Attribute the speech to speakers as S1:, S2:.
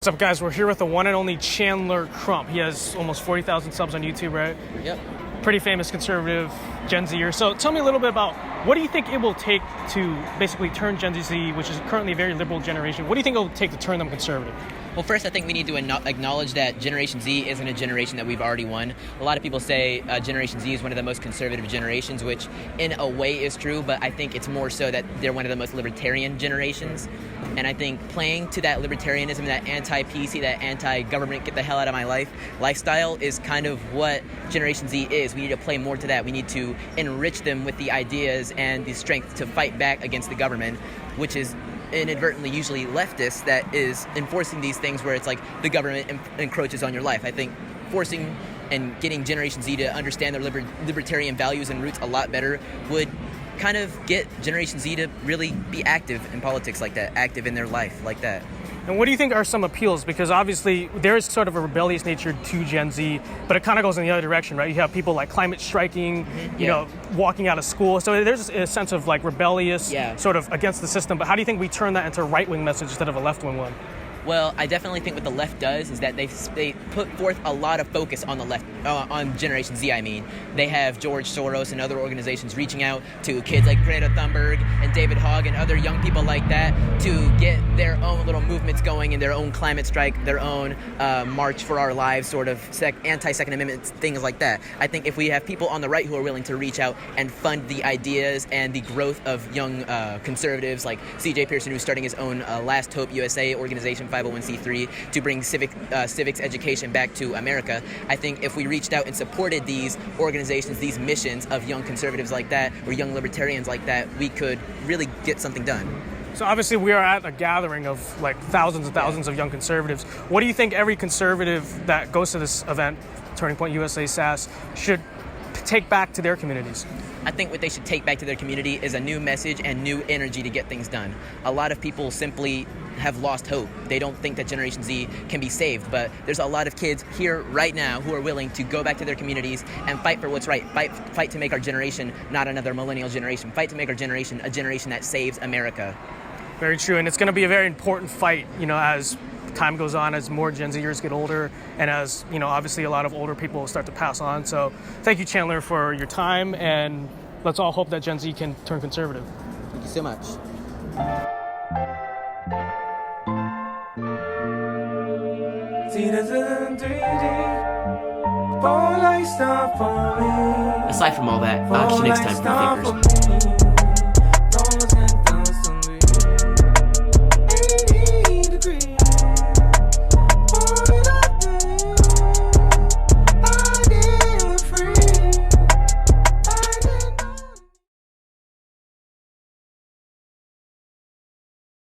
S1: What's up, guys? We're here with the one and only Chandler Crump. He has almost 40,000 subs on YouTube, right?
S2: Yep.
S1: Pretty famous conservative Gen Zer. So tell me a little bit about what do you think it will take to basically turn Gen Z, which is currently a very liberal generation, what do you think it will take to turn them conservative?
S2: Well, first, I think we need to acknowledge that Generation Z isn't a generation that we've already won. A lot of people say Generation Z is one of the most conservative generations, which in a way is true, but I think it's more so that they're one of the most libertarian generations. And I think playing to that libertarianism, that anti-PC, that anti-government, get the hell out of my life lifestyle is kind of what Generation Z is. We need to play more to that. We need to enrich them with the ideas and the strength to fight back against the government, which is inadvertently usually leftist that is enforcing these things where it's like the government encroaches on your life. I think forcing and getting Generation Z to understand their libertarian values and roots a lot better would kind of get Generation Z to really be active in politics like that, active in their life like that.
S1: And what do you think are some appeals? Because obviously there is sort of a rebellious nature to Gen Z, but it kind of goes in the other direction, right? You have people like climate striking, you know, walking out of school. So there's a sense of like rebellious, sort of against the system. But how do you think we turn that into a right-wing message instead of a left-wing one?
S2: Well, I definitely think what the left does is that they put forth a lot of focus on the left, on Generation Z, I mean. They have George Soros and other organizations reaching out to kids like Greta Thunberg and David Hogg and other young people like that to get their own little movements going in their own climate strike, their own March for Our Lives sort of anti-Second Amendment things like that. I think if we have people on the right who are willing to reach out and fund the ideas and the growth of young conservatives like C.J. Pearson, who's starting his own Last Hope USA organization, 501c3, to bring civics education back to America. I think if we reached out and supported these organizations, these missions of young conservatives like that, or young libertarians like that, we could really get something done.
S1: So obviously we are at a gathering of like thousands and thousands of young conservatives. What do you think every conservative that goes to this event, Turning Point USA SAS, should take back to their communities?
S2: I think what they should take back to their community is a new message and new energy to get things done. A lot of people simply have lost hope. They don't think that Generation Z can be saved, but there's a lot of kids here right now who are willing to go back to their communities and fight for what's right. Fight to make our generation not another millennial generation. Fight to make our generation a generation that saves America.
S1: Very true, and it's going to be a very important fight, you know, as time goes on, as more Gen Zers get older, and as, you know, obviously a lot of older people start to pass on. So thank you, Chandler, for your time, and let's all hope that Gen Z can turn conservative.
S2: Thank you so much.
S3: Aside from all that, I'll catch you next time for the Fakers.